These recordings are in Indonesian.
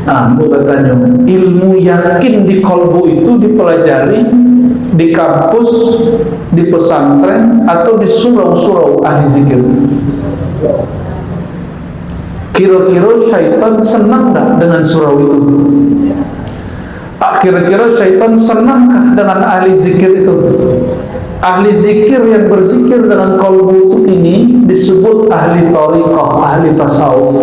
Nah, aku bertanya, ilmu yakin di kolbu itu dipelajari di kampus, di pesantren, atau di surau-surau ahli zikir? Kira-kira syaitan senang nggak dengan surau itu? Kira-kira syaitan senangkah dengan ahli zikir itu? Ahli zikir yang berzikir dengan qalbu ini disebut ahli tariqah, ahli tasawuf.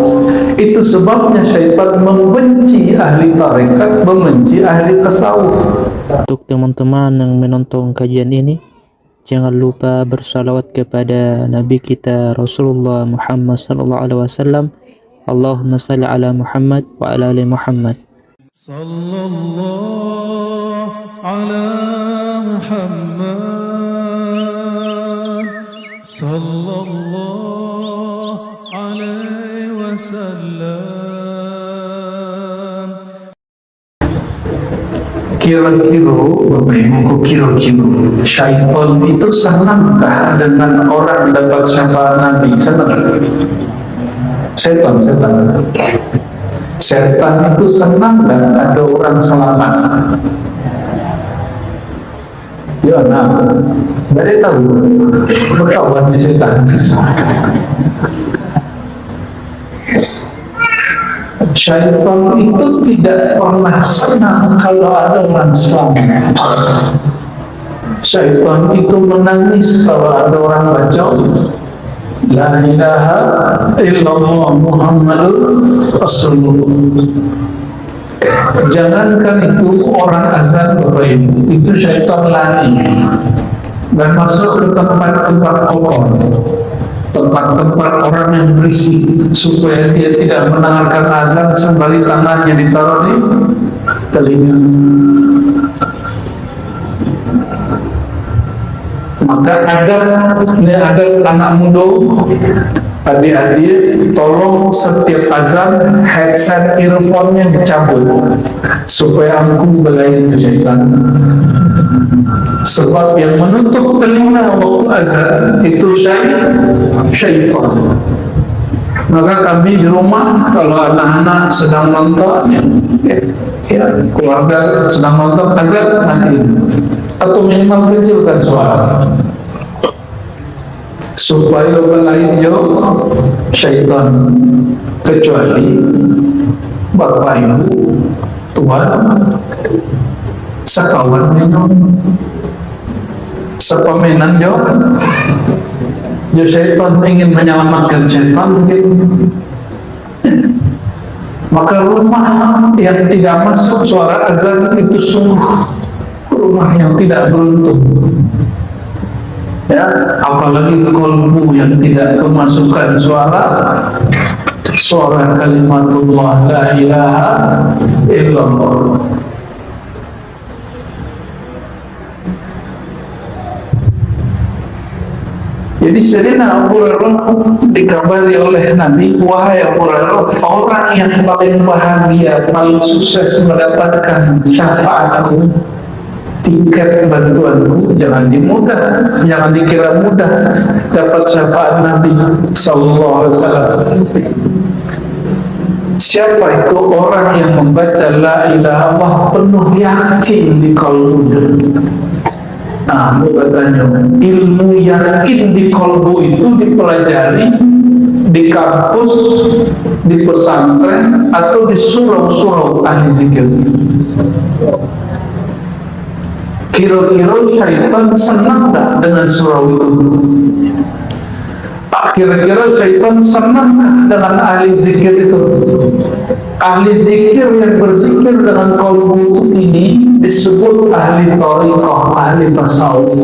Itu sebabnya syaitan membenci ahli tarekat, membenci ahli tasawuf. Untuk teman-teman yang menonton kajian ini, jangan lupa bersalawat kepada Nabi kita Rasulullah Muhammad sallallahu alaihi wasallam. Allahumma salli ala Muhammad wa ala ali Muhammad. Sallallahu ala Muhammad. Sallallahu alaihi wasallam. Kira-kira, Bapak Ibu, kira-kira syaitan itu senangkah dengan orang dapat syafaat Nabi? Senang? Setan itu senang dan ada orang selamat. Ya, nah, dari tahu berkawan di setan. Syaitan itu tidak pernah senang kalau ada orang selamat. Syaitan itu menangis kalau ada orang baca La ilaha illallah Muhammadur Rasulullah. Jangankan itu orang azan, Bapak Ibu, itu syaitan lari dan masuk ke tempat-tempat kotor, tempat-tempat orang yang berisik, supaya dia tidak mendengarkan azan sembari tangannya ditaruh di telinga. Maka ada anak muda, adik-adik, tolong setiap azan headset earphone-nya dicabut supaya aku belain ke syaitan. Sebab yang menutup telinga waktu azan itu syaitan. Maka kami di rumah kalau anak-anak sedang nonton, keluarga sedang nonton azan, nanti atau minimal kecilkan suara supaya belain syaitan. Kecuali Bapak Ibu, Tuhan, sekawannya sepamenan jo syaitan ingin menyelamatkan syaitan mungkin. Maka rumah yang tidak masuk suara azan itu sungguh rumah yang tidak beruntung. Ya, apalagi kolbu yang tidak kemasukan suara kalimatullah la ilaha illallah. Jadi Sayyidina Abu Hurairah dikabari oleh Nabi, wahai Abu Hurairah, orang yang paling bahagia, paling sukses mendapatkan syafaatku, tiket bantuanku, jangan dikira mudah dapat syafaat Nabi sallallahu alaihi wasallam. Siapa itu? Orang yang membaca la ilaha illallah penuh yakin di kalbunya. Nah, aku bertanya, ilmu yakin di kalbu itu dipelajari di kampus, di pesantren, atau di surau-surau ahli zikir? Kira-kira syaitan senang tak dengan surau itu? Kira-kira syaitan senangkah dengan ahli zikir itu? Ahli zikir yang berzikir dengan qalbu ini disebut ahli tariqah, ahli tasawuf.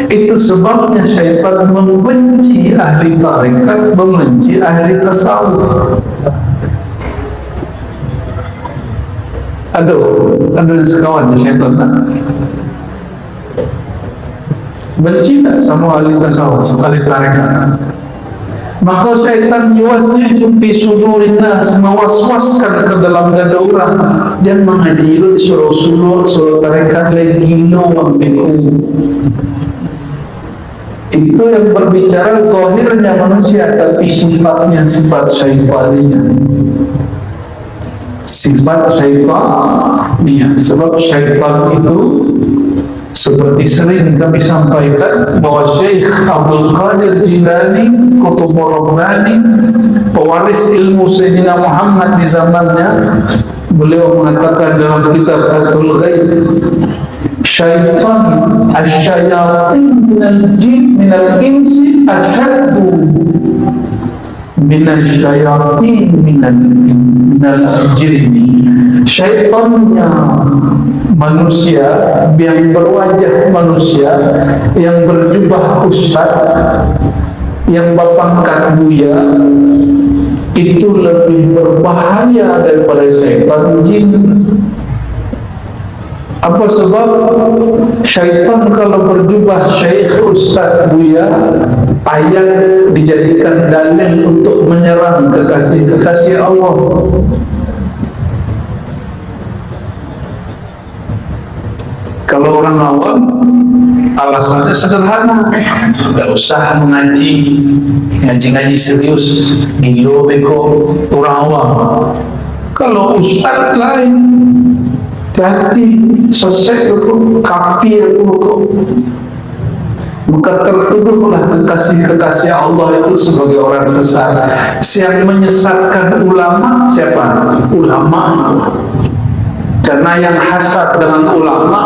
Itu sebabnya syaitan membenci ahli tarekat, membenci ahli tasawuf. Ada sekawan syaitan tak? Benci tak sama ahli tasawuf, ahli tarekat? Maka syaitan yuwaswisu fi sudurin nas, mewaswaskan ke dalam dada orang. Dan mengaji lu suruh tarekat lagi ambiku. Itu yang berbicara zahirnya manusia, tapi sifatnya sifat syaitaninya. sifat syaitan. Sebab syaitan itu seperti sering kami sampaikan bahwa Syekh Abdul Qadir Jilani Qutbur Rabbani, pewaris ilmu Sayyidina Muhammad di zamannya, beliau mengatakan dalam kitab Fathul Ghaib, syaitan asyayatin minal jin minal insi asyaddu minal syayatin minal jinni. Syaitannya manusia yang berwajah manusia, yang berjubah ustaz, yang berpangkat buya, itu lebih berbahaya daripada syaitan jin. Apa sebab? Syaitan kalau berjubah syekh, ustaz, buya, ayat dijadikan dalil untuk menyerang kekasih-kekasih Allah. Kalau orang awam, alasannya sederhana, tidak usah ngaji serius, gilo beko, orang awam. Kalau ustaz lain, hati sosek itu kafir itu, maka tertuduhlah kekasih-kekasih Allah itu sebagai orang sesat. Yang menyesatkan ulama siapa? Ulama. Karena yang hasad dengan ulama.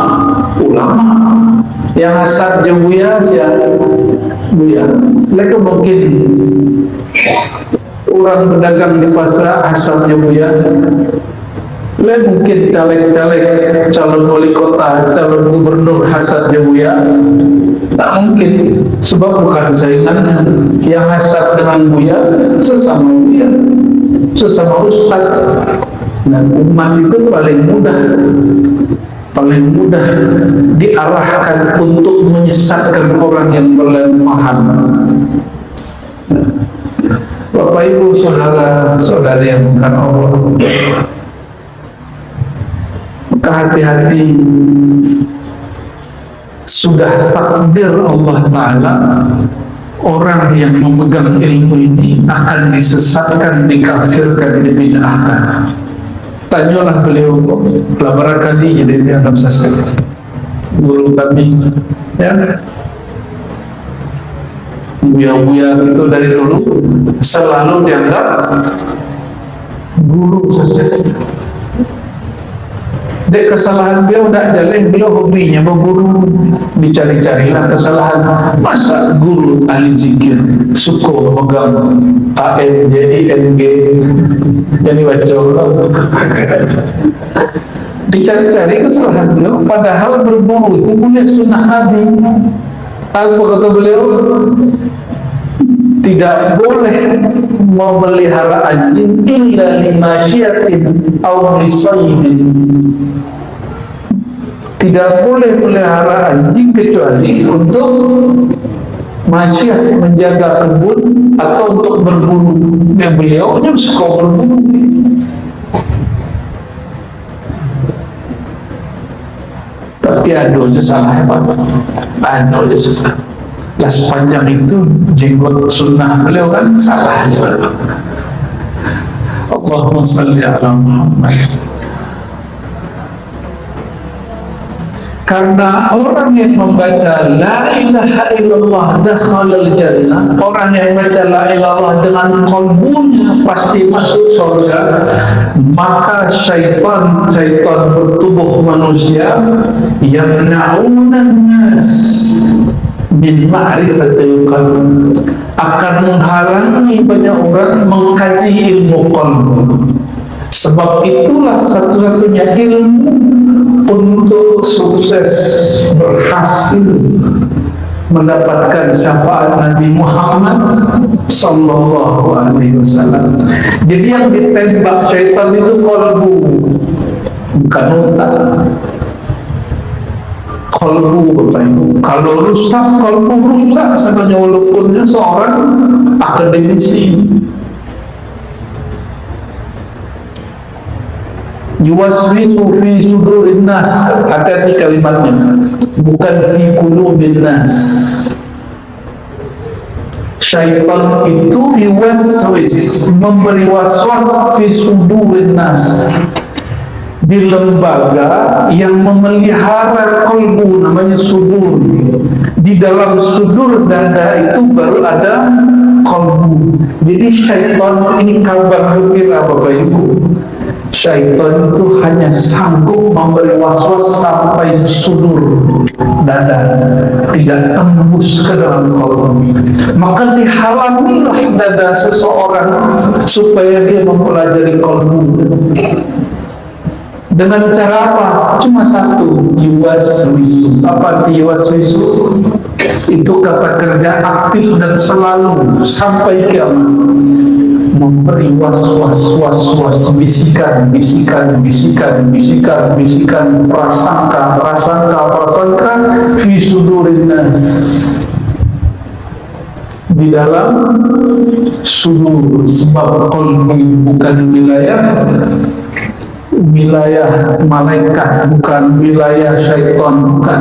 Yang hasad je buya siapa? Buya. Mereka mungkin orang berdagang di pasar hasad je buya. Mungkin caleg-caleg, calon wali kota, calon gubernur hasad je buya. Tak mungkin, sebab bukan saingannya. Yang hasad dengan buya sesama buya, sesama ustaz. Dan umat itu paling mudah diarahkan untuk menyesatkan orang yang belum faham. Bapak Ibu saudara-saudari yang bukan Allah, maka hati-hati. Sudah takdir Allah Ta'ala, orang yang memegang ilmu ini akan disesatkan, dikafirkan, dibid'ahkan. Tanyalah beliau, beberapa kali jadi dianggap sesat. Guru kami, ya, buya-buya itu dari dulu selalu dianggap guru sesat. Dek kesalahan beliau tidak jalan, beliau hobinya berguru, dicari-carilah kesalahan. Masa guru ahli zikir suka memegang ANJING, jadi baca Allah. Dicari-cari kesalahan beliau, padahal berburu itu punya sunnah Nabi. Apa kata beliau? Tidak boleh memelihara anjing illa limasyiatin aw lisaydin. Tidak boleh melihara anjing kecuali untuk masyiat, menjaga kebun atau untuk berburu. Yang beliau suka berburu. Tapi aduhnya salah hebat. Aduhnya salah. Lah sepanjang itu jenggot sunnah beliau kan salah juga. Allahumma salli ala Muhammad. Karena orang yang membaca la ilaha illallah dakhalal jannah, orang yang baca la ilaha illallah dengan qalbunya pasti masuk surga. Maka syaitan bertubuh manusia yang na'unan nas min ma'rifatil qalb, akan menghalangi banyak orang mengkaji ilmu qalb. Sebab itulah satu-satunya ilmu untuk sukses, berhasil mendapatkan syafaat Nabi Muhammad sallallahu alaihi wasallam. Jadi yang ditembak syaitan itu qalbu, bukan otak. Qalbu, Bapak Ibu. Kalau rusak, qalbu rusak sebenarnya, walaupun seorang akademisi. Yuwaswisu fi sudurin nas, hati-hati kalimatnya, bukan fi qulubin nas. Syaitan itu yuwaswis, memberi waswas fi sudurin nas, di lembaga yang memelihara kolbu, namanya sudur. Di dalam sudur dada itu baru ada kolbu. Jadi syaitan, ini kabar gembira Bapak Ibu, syaitan itu hanya sanggup memberi waswas sampai sudur dada, tidak tembus ke dalam kolbu. Maka dihalangilah dada seseorang supaya dia mempelajari kolbu. Dengan cara apa? Cuma satu, yuwaswisu. Apa arti yuwaswisu? Itu kata kerja aktif dan selalu sampai kiamat, memberi was-was, bisikan, prasangka fi sudurin nas, di dalam sudur. Sebab qalbi bukan wilayah malaikat, bukan wilayah syaitan, bukan.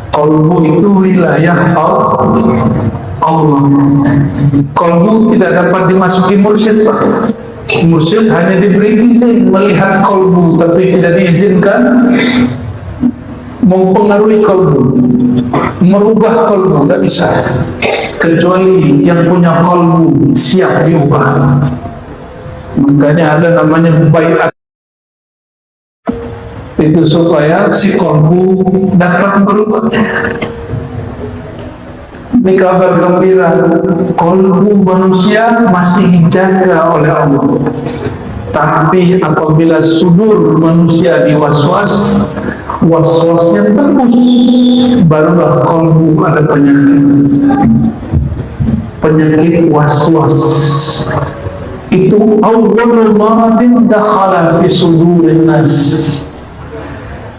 Qalbu itu wilayah Allah. Qalbu tidak dapat dimasuki mursyid, Pak. Mursyid hanya diberi izin melihat qalbu, tapi tidak diizinkan mempengaruhi qalbu, merubah qalbu, tidak bisa. Kecuali yang punya qalbu siap diubah. Makanya ada namanya baiat, itu supaya si kolbu dapat berubah. Ini kabar gembira, kolbu manusia masih dijaga oleh Allah. Tapi apabila sudur manusia diwaswas, waswasnya tembus, barulah kolbu ada penyakit waswas. Itu awal madin dakhala fi sudurin nas,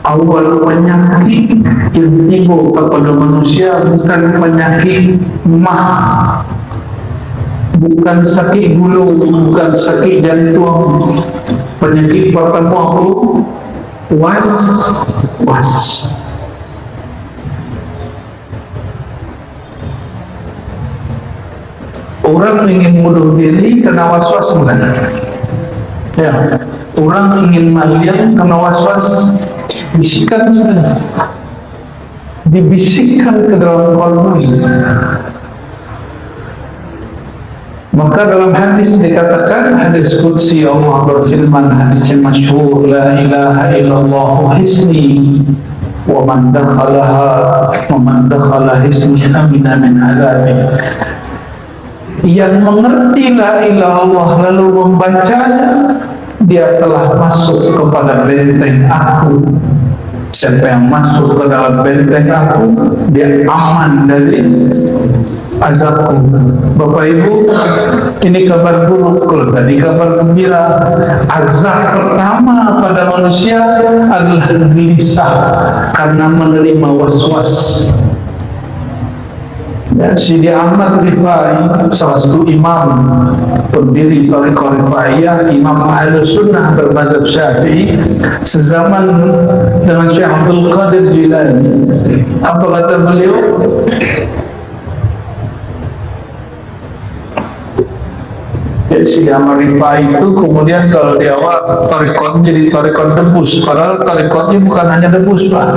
awal penyakit yang timbul kepada manusia bukan penyakit mah, bukan sakit gulu, bukan sakit jantung. Penyakit pertama apa? Was. Orang ingin bunuh diri kena waswas bukan? Ya, orang ingin maling kena waswas, bisikan sudah, dibisikkan ke dalam kolbu. Maka dalam hadis dikatakan, hadis qudsi, Allah berfirman, hadis yang masyhur, la ilaha illallah hisni wa man dakhala hisni amina min adabi. Yang mengerti la ilaha illallah lalu membacanya, dia telah masuk kepada benteng aku. Siapa yang masuk ke dalam benteng aku, dia aman dari azabku. Bapak Ibu, ini kabar buruk. Kalau tadi kabar gembira, azab pertama pada manusia adalah gelisah karena menerima waswas. Ya, Sidi Ahmad Rifai, salah satu imam pendiri Thariqah Rifaiyah, imam Ahlus Sunnah bermazhab Syafi'i, sezaman dengan Syekh Abdul Qadir Jilani. Apa kata beliau? Ya, Sidi Ahmad Rifai itu kemudian kalau di awal Thariqah jadi Thariqah debus, padahal Thariqahnya bukan hanya debus, Pak.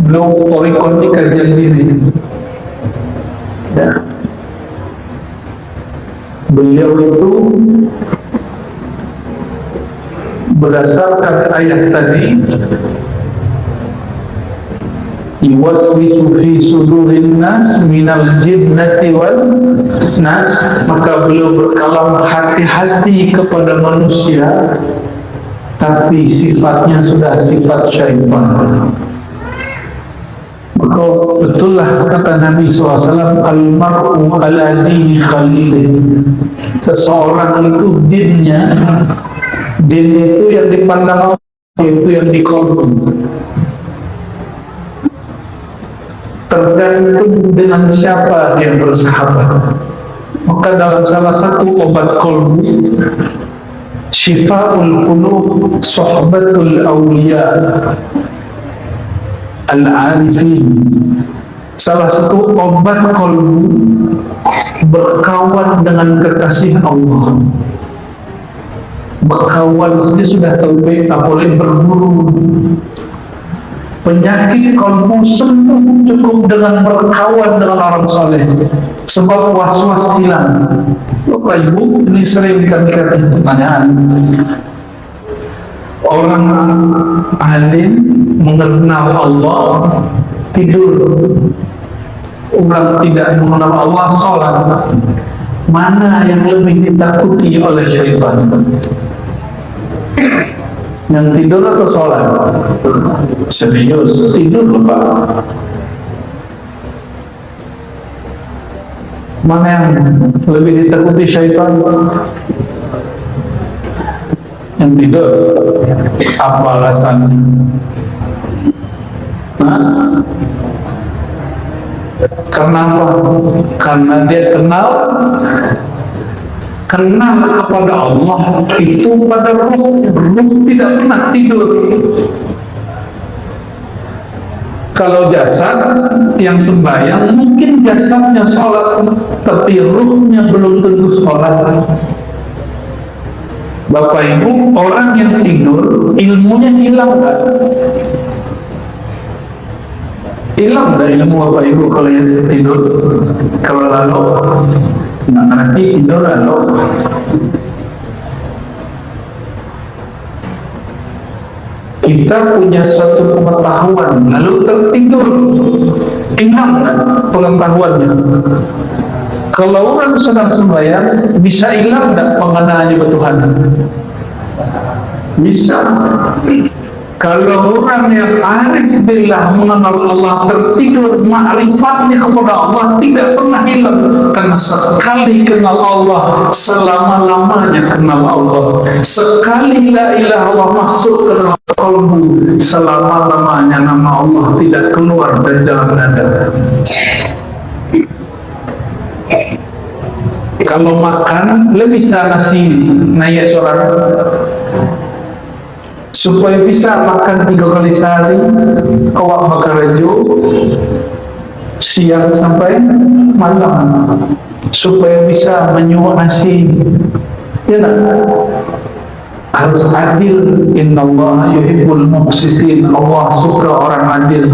Beliau Thariqahnya kajian diri. Ya. Beliau itu berdasarkan ayat tadi, yuwaswisu fi sudurin nas minal jinnati wal nas, maka beliau berkalam hati-hati kepada manusia, tapi sifatnya sudah sifat syaitan. Maka betullah kata Nabi SAW, al-mar'u ala dini khalilih. Seseorang itu dinnya, din itu yang dipandang Allah, itu yang dikolbu. Tergantung dengan siapa dia bersahabat. Maka dalam salah satu obat kolbu, Syifa'ul Qulub Sohbatul Awliya Al-Arifin, Salah satu obat kolbu berkawan dengan kekasih Allah. Berkawan saja sudah taufik, tak boleh berburu. Penyakit kolbu sembuh cukup dengan berkawan dengan orang soleh, sebab was-was hilang. Bapak Ibu, ini sering kami kasih pertanyaan. Orang alim mengenal Allah tidur, orang tidak mengenal Allah sholat. Mana yang lebih ditakuti oleh syaitan? Yang tidur atau sholat? Serius, tidur Pak. Mana yang lebih ditakuti syaitan? Yang tidur. Apa alasannya? Karena apa? Karena dia kenal kepada Allah itu pada ruh tidak pernah tidur. Kalau jasad yang sembahyang mungkin jasadnya sholat, tapi ruhnya belum tentu sholat. Bapak Ibu, orang yang tidur ilmunya hilang kan? Hilang dari ilmu Bapak Ibu kalau yang tidur. Kalau lalu nanti tidur lalu kita punya suatu pengetahuan lalu tertidur, hilang kan pengetahuannya. Kalau orang sedang sembahyang bisa hilang tidak pengenaannya ke Tuhan? Bisa. Kalau orang yang arif billah mengenal Allah tertidur, ma'rifatnya kepada Allah tidak pernah hilang. Karena sekali kenal Allah, selama-lamanya kenal Allah. Sekali la ilaha illallah masuk ke dalam kalbu, selama-lamanya nama Allah tidak keluar dari dalam dada. Kalau makan, lebih bisa nasi naik seorang supaya bisa makan 3 kali sehari, awak bakar rejo siang sampai malam, supaya bisa menyuap nasi. Ya tak? Harus adil. Innallaha yuhibbul muqsitin. Allah suka orang adil.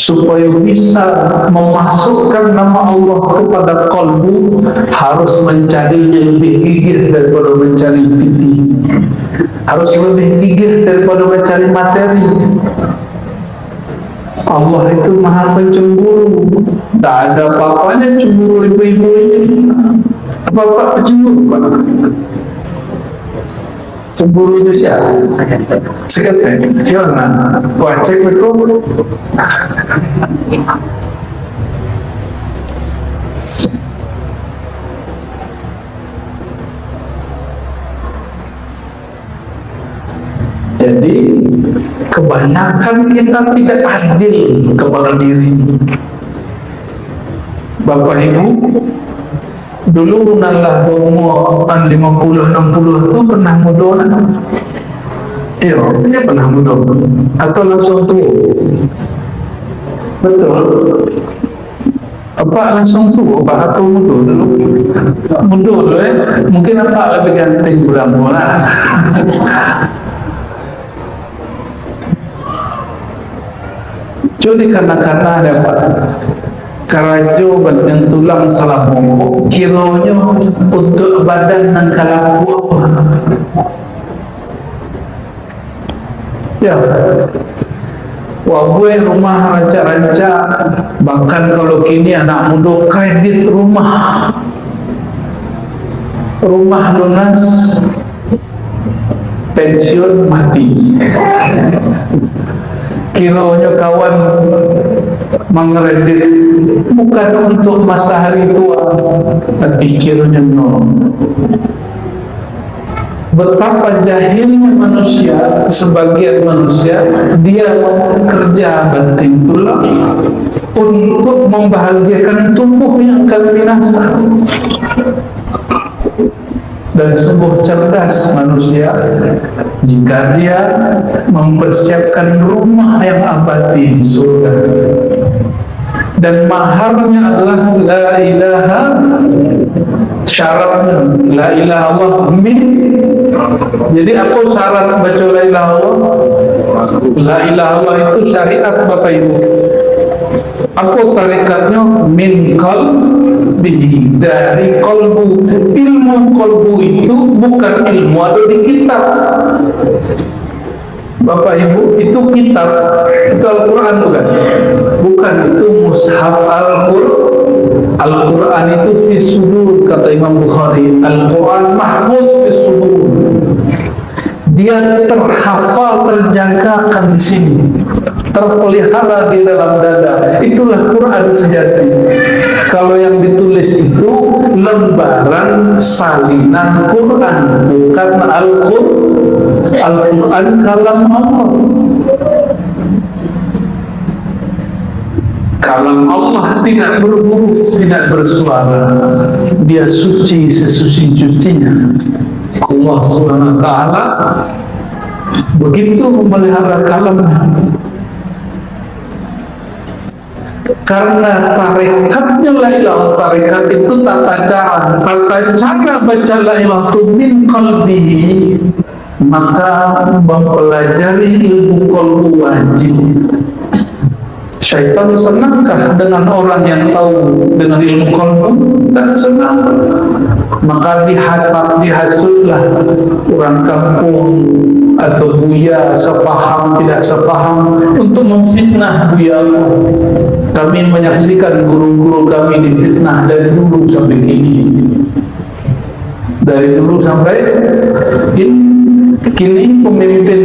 Supaya bisa memasukkan nama Allah kepada kalbu, harus mencarinya lebih gigih daripada mencari piti, harus lebih gigih daripada mencari materi. Allah itu maha pencemburu. Tak ada apa-apanya cemburu ibu-ibu ini. Apa-apa pencemburu Pak? Cemburu itu siapa? Sekete. Yona. Wah, cek betul. Jadi kebanyakan kita tidak adil kepada diri. Bapak Ibu, dulu nalah umur 50-60 itu pernah muda. Iya, dia pernah muda atau langsung tua. Betul. Apa langsung tua, Pak, atau muda dulu? Muda dulu ya. Mungkin apa lebih ganteng bulan-bulan. Jadi karena ada Pak karajo banteng tulang salah bongkok kironya untuk badan dan kalaku ya wabue rumah ranca-ranca, bahkan kalau kini anak muda kredit rumah lunas, pensiun mati. Kiranya kawan mengredit bukan untuk masa hari tua, tapi kiranya no. Betapa jahilnya manusia, sebagian manusia, dia bekerja banting tulang untuk membahagiakan tubuh yang akan binasa. Dan sungguh cerdas manusia jika dia mempersiapkan rumah yang abadi di surga. dan maharnya adalah la ilaha, syaratnya la ilaha Allah min. Jadi apa syarat baca la ilaha Allah? La ilaha Allah itu syariat Bapak Ibu. Apa tarikatnya? Min qalbihi, dari kolbu. Ilmu kolbu itu bukan ilmu ada di kitab Bapak Ibu, itu kitab, itu Al-Quran bukan? Bukan, itu mushaf Al-Quran itu fi sudur, kata Imam Bukhari. Al-Quran mahfuz fi sudur, dia terhafal, terjagakan di sini, terpelihara di dalam dada. Itulah Quran sejati. Kalau yang ditulis itu lembaran salinan Quran, bukan Al-Quran kalam Allah. Kalam Allah tidak berhuruf, tidak bersuara. Dia suci sesuci-sucinya. Allah Subhanahu wa ta'ala begitu memelihara kalamnya. Karena tarekatnya la ilaha, tarekat itu tata cara baca la ilaha itu min qalbihi, maka mempelajari ilmu qalbu wajib. Syaitan senangkah dengan orang yang tahu dengan ilmu qalbu? Dan senang. Maka dihasutlah orang kampung atau buya sepaham tidak sepaham untuk memfitnah buya. Kami menyaksikan guru-guru kami difitnah dari dulu sampai kini. Dari dulu sampai kini pemimpin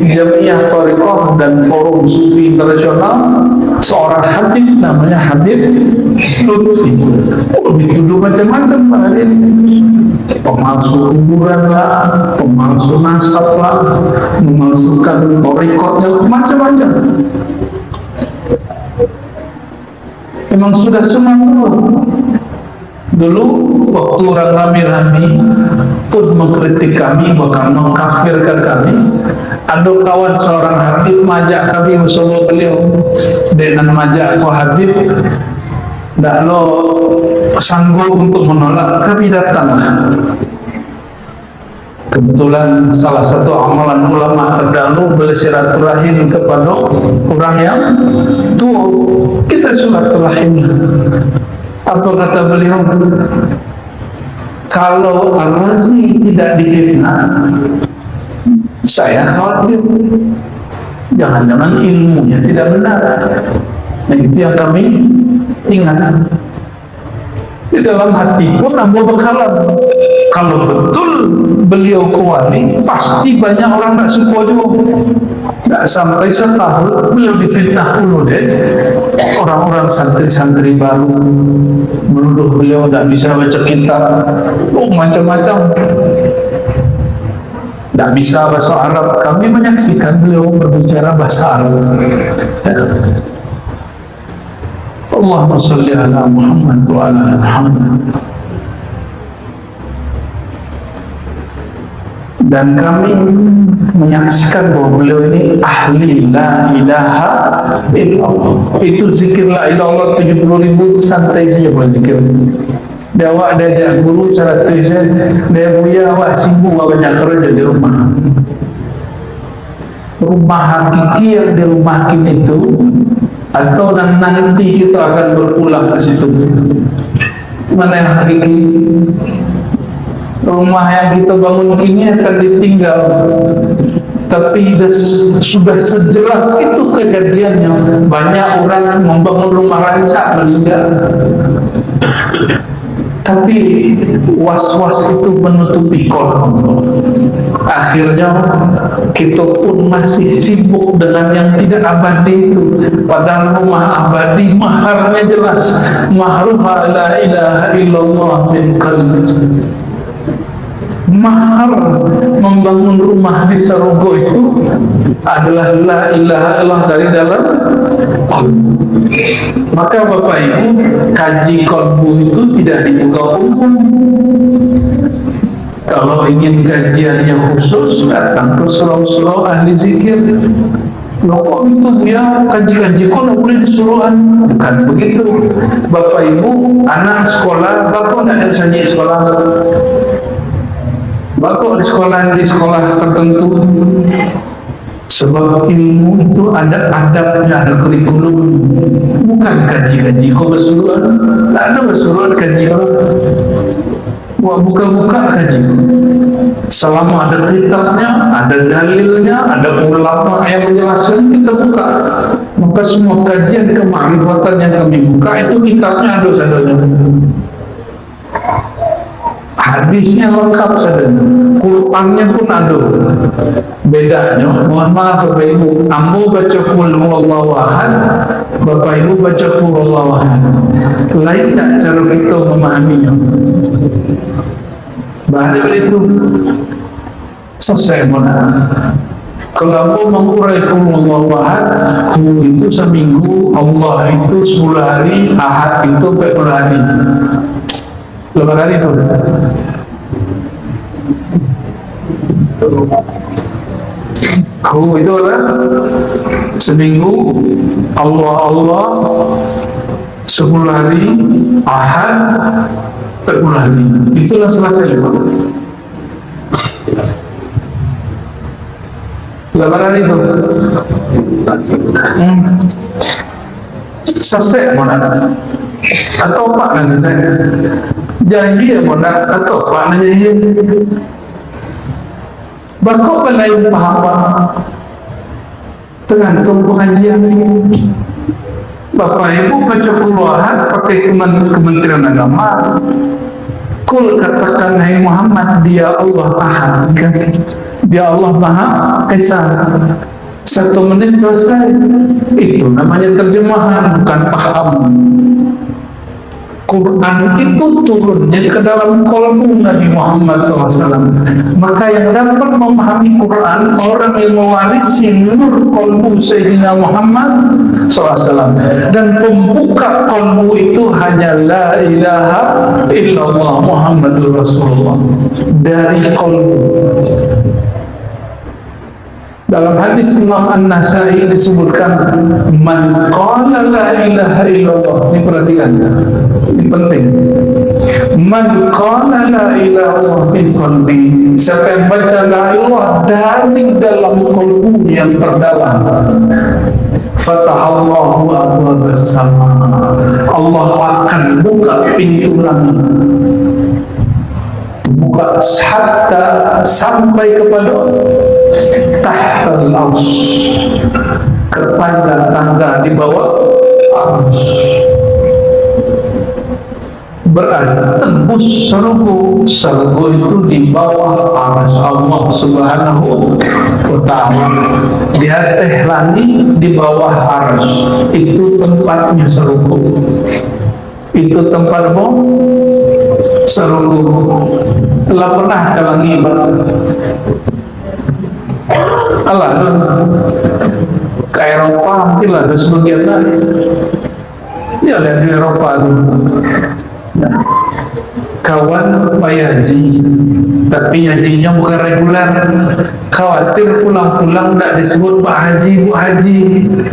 Jamiah Thariqah dan Forum Sufi Internasional seorang Habib, namanya Habib Lutfi. Dituduh macam-macam Pak Hadir, pemalsu kuburan lah, pemalsu nasab lah, memalsukan thariqahnya, macam-macam. Memang sudah sunat dulu waktu orang rame-rame pun mengkritik kami, bahkan mengkafirkan kami. Ada kawan seorang Habib majak kami bersama beliau, dengan majak ko Habib tidak lo sanggup untuk menolak, kami datang. Kebetulan salah satu amalan ulama terdahulu bersilaturahim kepada orang yang tua, kita silaturahim. Apa kata beliau? Kalau Al-Razi tidak difitnah, saya khawatir jangan-jangan ilmunya tidak benar. Nah, itu yang kami ingat. Di dalam hati pun Abu Bakalan, kalau betul beliau kuali, pasti banyak orang tak suka juga. Tak sampai setahun beliau difitnah dulu deh. Orang-orang santri-santri baru menuduh beliau tak bisa baca kitab, macam-macam. Tak bisa bahasa Arab. Kami menyaksikan beliau berbicara bahasa Arab. Allahumma salli ala Muhammad wa ala Muhammad. Dan kami menyaksikan bahwa beliau ini ahli la ilaha illallah. Itu zikir la ilaha illallah 70.000 santai saja boleh zikir. Dia awak dia guru 100 dia buya awak sibuk banyak kerja di rumah. Rumah hakiki yang di rumah kini itu, atau nanti kita akan berpulang ke situ. Mana yang hakiki? Rumah yang kita bangun kini akan ditinggal, tapi sudah sejelas itu kejadiannya. Banyak orang membangun rumah rancak meninggal, tapi was-was itu menutupi kolom. Akhirnya kita pun masih sibuk dengan yang tidak abadi itu. Padahal rumah abadi maharnya jelas. Mahruha la ilaha illallah min qalbi. Mahar membangun rumah di Sarogo itu adalah la ilaha illallah dari dalam qalbu. Maka Bapak Ibu, kaji qalbu itu tidak dibuka umum. Kalau ingin kajiannya khusus, datang ke surau-surau ahli zikir. Loh kok itu dia kaji-kaji kok nggak boleh disuruhan? Bukan begitu. Bapak ibu, anak sekolah, bapak tidak bisa di sekolah. Bapak di sekolah tertentu. Sebab ilmu itu ada adabnya, ada kurikulum. Bukan kaji-kaji kok bersuruhan. Tidak ada bersuruhan kaji kok. Wah, buka-buka kaji. Selama ada kitabnya, ada dalilnya, ada ulama yang menjelaskan, kita buka. Maka semua kajian kemakrifatan yang kami buka itu kitabnya ada sadanya. Hadisnya lengkap sadanya. Qurannya pun ada. Bedanya, mohon maaf Bapak Ibu, ambo baca qul huwallahu ahad, Bapak Ibu baca qul huwallahu ahad. Lain tak cara kita memahaminya. Bahaya itu selesai mana? Kalau mau mengurai qul huwallahu ahad, hu itu seminggu, Allah itu 10 hari, ahad itu 40 hari. Berapa hari itu? Hu itu adalah seminggu, Allah 10 hari, ahad 40 hari. Itulah selesai Pak. Berapa hari itu? Selesai mana? Atau Pak nak selesai? Janji ya mana? Atau Pak nak janji? Bakal pandai paham tergantung pengajian. Bapak Ibu baca keluaran pakai Kementerian Agama. Kul katakan hai Muhammad, dia Allah Ahad, kan? Dia Allah Maha Esa. 1 menit selesai. Itu namanya terjemahan, bukan paham. Quran itu turunnya ke dalam kolbu Nabi Muhammad SAW. Maka yang dapat memahami Quran, orang yang mewarisi nur kolbu Sayyidina Muhammad SAW. Dan pembuka kolbu itu hanya la ilaha illallah Muhammadur Rasulullah. Dari kolbu. Dalam hadis Imam An-Nasai disebutkan, man qala la ilaha illallah. Ini perhatikan, ini penting. Man qala la ilaha illallah min qalbi. Siapa yang baca la ilaha dari dalam qalbu yang terdalam, fatahallahu abwabas sama. Allah akan buka pintu langit. Buka hatta sampai kepada tahtal arsy, kepada tangga di bawah arsy. Berarti tembus sergu. Sergu itu di bawah arsy Allah Subhanahu wa ta'ala. Di atas langit, di bawah arsy. Itu tempatnya sergu. Itu tempat apa? Sergu. Telah pernah dalam ibadah Allah ke Eropa, mungkin lah ada sebagian lah. Ya lihat di Eropa itu kawan Pak Haji, tapi hajinya bukan reguler. Khawatir pulang-pulang tidak disebut Pak Haji, Bu Haji.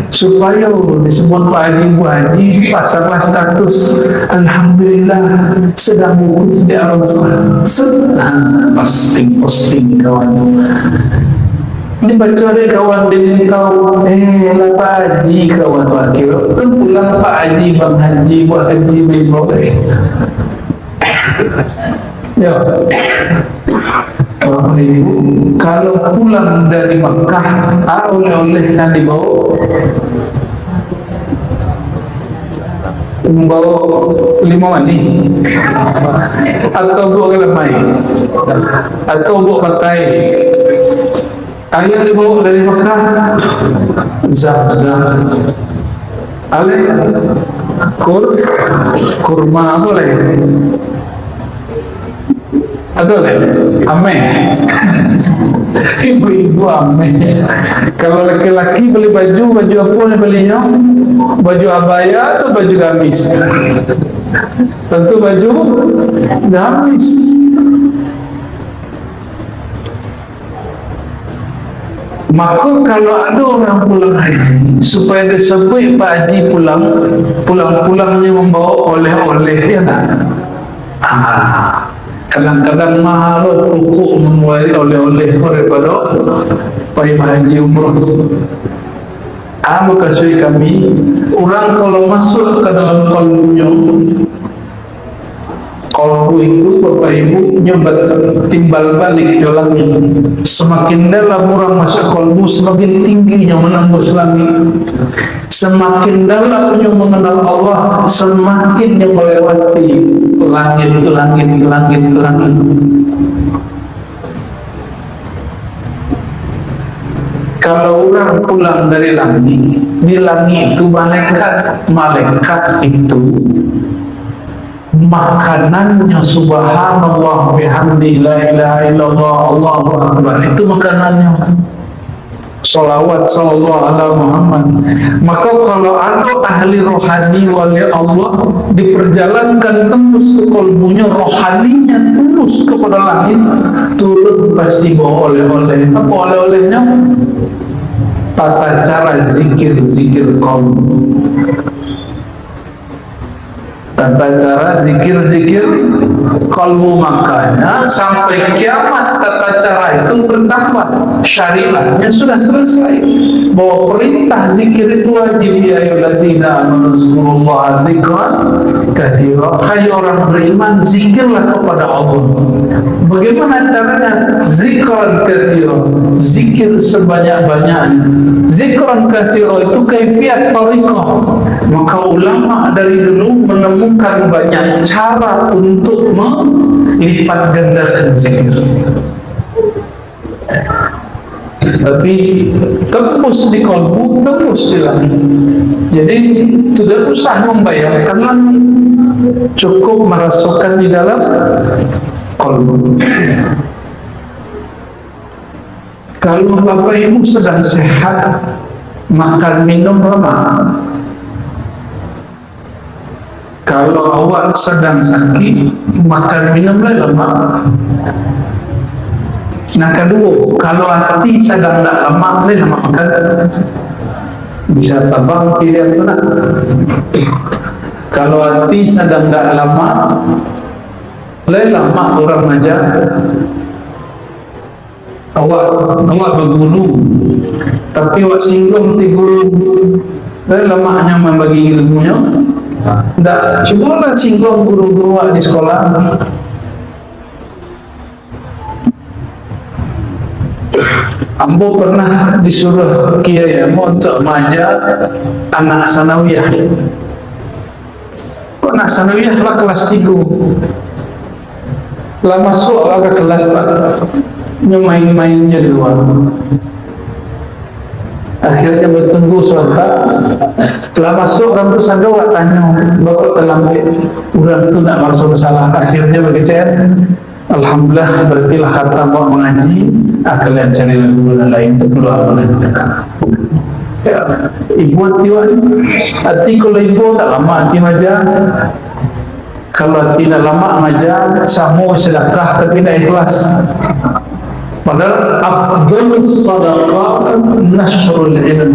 Supaya disebut Pak Haji, Bu Haji, pasarlah status Alhamdulillah sedang wukuf di Arafah. Sedang posting kawan. Ini baca deh kawan dengan kau, lah Pak Haji kawan wakil. Kan pulang Pak Haji, Bang Haji, Bu Haji, boleh. Ya, Bapak Ibu, kalau pulang dari Makkah, oleh-oleh yang dibawa, membawa 5 mani, atau bawa lemai, atau bawa pakai. Yang dibawa dari Makkah, zam-zam, kurma boleh. Ada lah, ame. Ibu-ibu ame. Kalau laki-laki beli baju apa yang belinya? Baju abaya atau baju gamis? Tentu baju gamis. Maka kalau ada orang pulang haji, supaya disebut Pak Haji pulang-pulangnya membawa oleh-oleh dia nak. Kadang-kadang mahal pokok memulai oleh-oleh daripada Pak Haji umrah. Maka suai kami, orang kalau masuk ke dalam kalbunya, kalbu itu Bapak Ibu nyobat timbal balik ke langit. Semakin dalam orang masuk kalbu, semakin tingginya menembus langit. Semakin dalamnya mengenal Allah, semakin yang melewati langit. Kalau orang pulang dari langit, di langit itu malaikat itu makanannya subhanallah bihamdi la ilaha illallah Allahu akbar, itu makanannya. Salawat sallallahu ala Muhammad. Maka kalau ada ahli rohani wali Allah diperjalankan tembus ke kalbunya, rohaninya tembus kepada langit, turun pasti bawa oleh-oleh. Apa oleh-olehnya? Tata cara zikir-zikir kalbu, tata cara zikir-zikir kalbu. Makanya sampai kiamat tata cara itu bertambah. Syariatnya sudah selesai bahwa perintah zikir itu wajib. Ya ayyuhallazina amanu dzkurullaha dzikran katsira. Hai orang beriman, zikirlah kepada Allah. Bagaimana caranya? Zikran katsira, zikir sebanyak-banyaknya. Zikran katsira itu kaifiat thariqah. Maka ulama dari dulu menemukan banyak cara untuk melipat gandakan zikir. Tapi tembus di kalbu, tembus di langit. Jadi tidak usah membayangkan langit, cukup merasakan di dalam kalbu. Kalau Bapak Ibu sedang sehat, makan minum lemah. Kalau awak sedang sakit, makan minum lemah. Nah kedua, kalau hati sedang tak lemak, makan bisa tabang tidak benar. Kalau hati sedang tak lemak, lemak orang aja. Awak berguru, tapi awak singgung ti guru, lemaknya membagi ilmunya. Tak, cubalah singgung guru-guru di sekolah. Ambo pernah disuruh kiai untuk mengajar anak sanawiyah. Anak sanawiyah lah kelas 3. Lah masuk lah ke kelas Pak. Main-mainnya di luar. Akhirnya bertunggu sebentar. Setelah masuk orang tu sangka awak tanya, bapak terlambat. Orang tu tak merasa bersalah. Akhirnya berkecil. Alhamdulillah, berartilah kata bapak mengaji. Kalian cari guru lain untuk keluar oleh ya, ibu hati kalau ibu tak lama hati maja. Kalau hati tak lama maja, samu sedekah tapi tak ikhlas. Padahal afdhalus sadaqah nasrul ilm.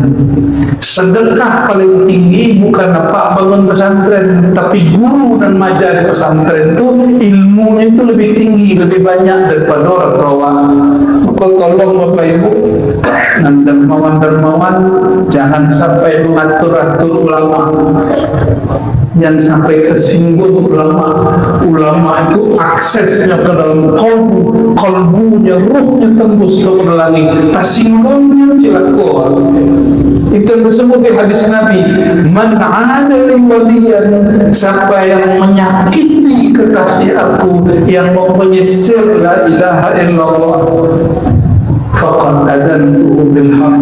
Sedekah paling tinggi bukan apa bangun pesantren, tapi guru dan majar pesantren itu ilmunya itu lebih tinggi, lebih banyak daripada orang tua. Maka tolong Bapak Ibu dan dermawan-dermawan jangan sampai mengatur-atur ulama. Jangan sampai tersinggung ulama. Ulama itu aksesnya ke dalam kalbu, kalbunya, ruhnya tembus ke langit. Tersinggungnya celaka. Itu yang disebut di hadis Nabi, man 'ada li waliyan, siapa yang menyakiti kekasih aku, yang mempenyisir la ilaha illallah, faqad azantuhu bil haqq,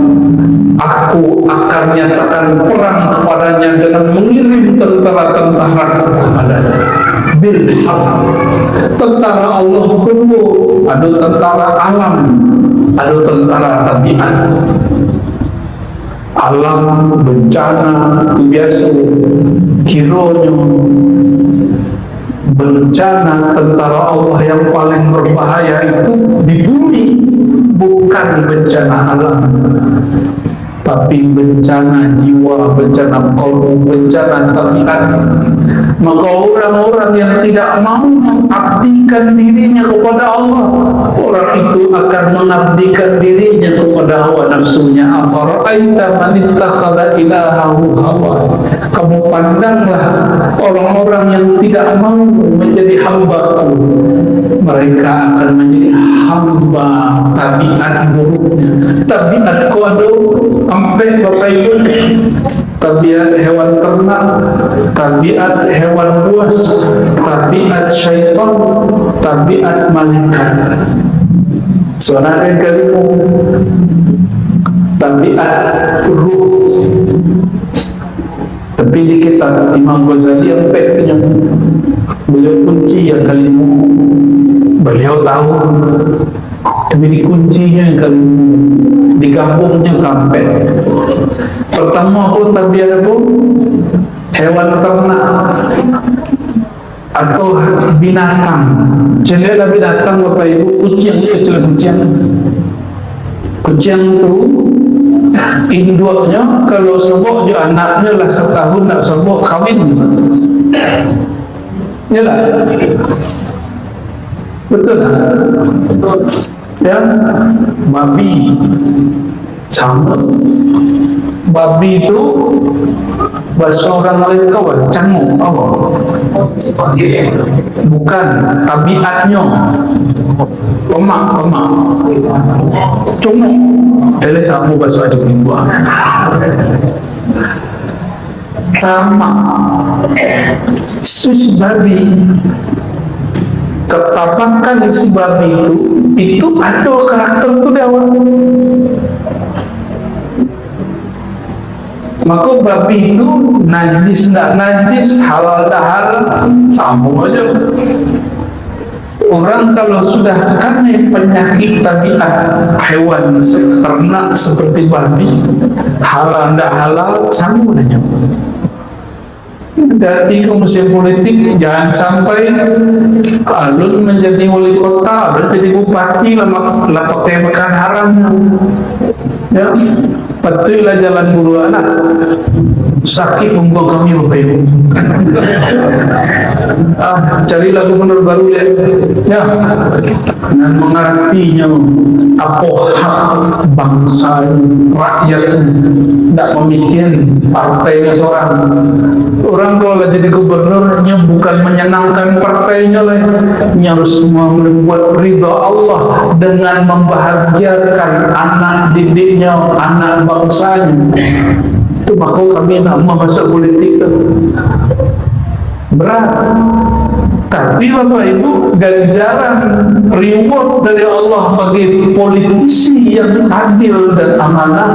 aku akan nyatakan perang kepadanya dengan mengirim tentara-tentara kepadanya. Bil haqq, tentara Allah dulu, ada tentara alam, ada tentara tabiat. Alam bencana itu biasa, kiranya bencana tentara Allah yang paling berbahaya itu di bumi bukan bencana alam, tapi bencana jiwa, bencana kolbu, bencana tabiat. Maka orang-orang yang tidak mau mengabdikan dirinya kepada Allah, orang itu akan mengabdikan dirinya kepada hawa nafsunya. Afara'aita man ittakhadha ilahahu hawa. Kamu pandanglah orang-orang yang tidak mau menjadi hamba-Ku, mereka akan menjadi hamba tabiat buruknya. Tabiat kodo sampai Bapak Ibu, tabiat hewan ternak, tabiat hewan buas, tabiat syaitan, tabiat malaikat. Soalnya kalimu tabiat ruh. Tapi di kitab Imam Ghazali sampai itu yang beliau kunci yang kalimu, beliau tahu, tapi di kuncinya yang kalimu, digabungnya sampai. Pertama aku tabiat aku hewan ternak atau binatang. Jelaslah binatang Bapak Ibu, kucing dia jelas kucing. Kucing itu induknya kalau sebok dia anaknya lah setahun nak sebok kawin. Ya lah. Betul tak? Ya, babi sama. Babi itu bahasa orang lain kawan, canggung apa? Bukan tabiatnya. Pemak. Cunguk. Ele sabu bahasa adik minggu. Tamak. Itu si babi. Ketapakan si babi itu ada karakter itu dia. Maka babi itu najis tak najis, halal tak halal, sama aja. Orang kalau sudah kena penyakit tabiat hewan ternak seperti babi, halal tak halal, sama aja. Dari musim politik jangan sampai alun menjadi wali kota, alun jadi bupati, lama pakai makan haram. Ya, patuhilah jalan buru anak. Sakit punggung kami Bapak Ibu. Carilah gubernur baru ya. Dan mengertinya apa hak bangsa rakyat, tidak memikir partainya seorang. Orang kalau jadi gubernurnya bukan menyenangkan partainya lah, harus membuat ridha Allah dengan membahagiakan anak didiknya, anak bangsanya. Itu maka kami nak masuk politik tu berat. Tapi Bapak Ibu, ganjaran reward dari Allah bagi politisi yang adil dan amanah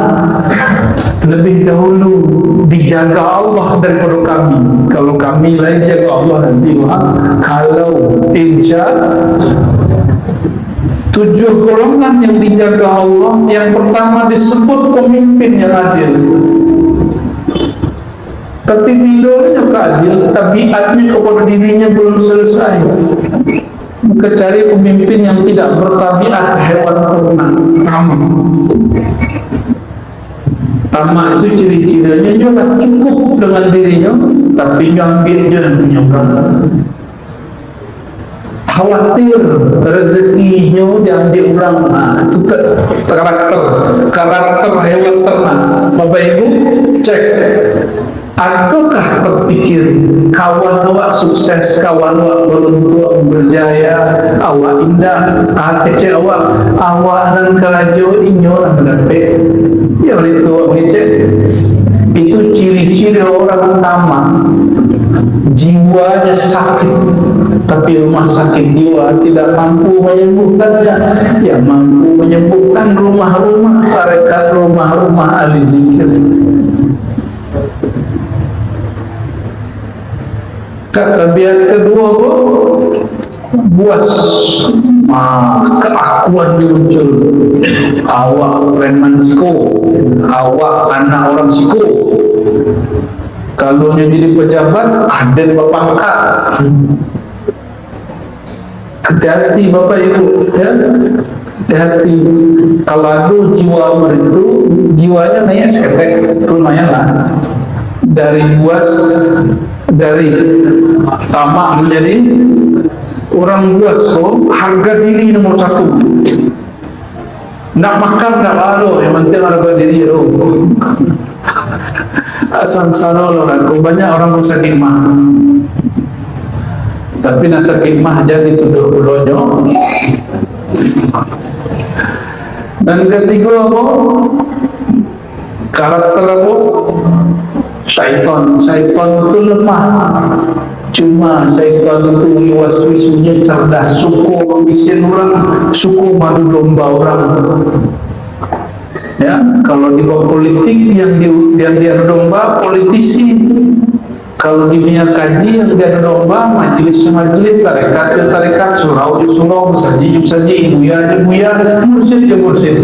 lebih dahulu dijaga Allah daripada kami. Kalau kami lain jaga Allah nanti, kalau insya 7 golongan yang dijaga Allah. Yang pertama disebut pemimpin yang adil. Tapi bilanya adil, tabiatnya kepada dirinya belum selesai. Maka cari pemimpin yang tidak bertabiat hewan ternak, tamak. Tamak itu ciri-cirinya juga cukup dengan dirinya, tapi ngambilnya punya orang. Khawatir rezekinya diambil orang. Itu karakter hewan ternak. Bapak Ibu cek, adakah terpikir kawan awak sukses, kawan awak beruntung, berjaya, awak indah, kecek awak dan kelajo inyo lah mendapat. Ya itu awak cek. Itu ciri-ciri orang tamak. Jiwanya sakit, tapi rumah sakit jiwa tidak mampu menyembuhkannya. Ya mampu menyembuhkan rumah-rumah tarekat, rumah-rumah ahli zikir. Kata biar kedua buas, keakuan muncul. Awak preman siko, awak anak orang siko. Kalau jadi pejabat, ada berpangkat. Hati-hati Bapak Ibu ya. Hati-hati kalau ada jiwa itu jiwanya naik sepek lumayan lah, dari buas, dari tamak menjadi orang buas. Harga diri nomor satu. Nak makan nak lalu, yang penting harga diri itu. Asal salah orang, banyak orang sakit mah. Tapi nak sakit mah jadi tuduh ulonyo. Dan ketiga apa? Karakter apa? Syaitan. Syaitan itu lemah. Cuma syaitan itu waswisunya cerdas, suku membisin orang, suku madu domba orang. Ya, kalau di bawah politik yang dia domba politisi. Kalau di dunia kaji yang dia domba majelis tarekat, surau, saji, buya, mursyid.